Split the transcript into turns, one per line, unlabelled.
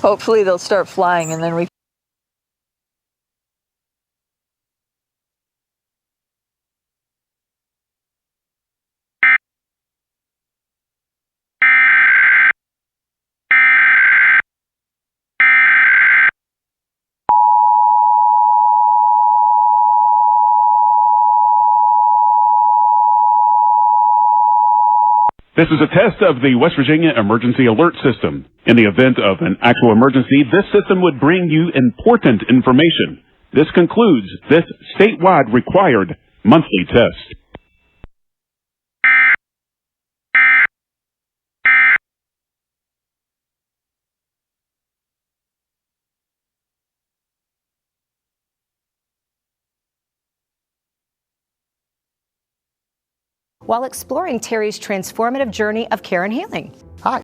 Hopefully they'll start flying and then we
This is a test of the West Virginia Emergency Alert System. In the event of an actual emergency, this system would bring you important information. This concludes this statewide required monthly test.
while exploring Terry's transformative journey of care and healing.
Hi.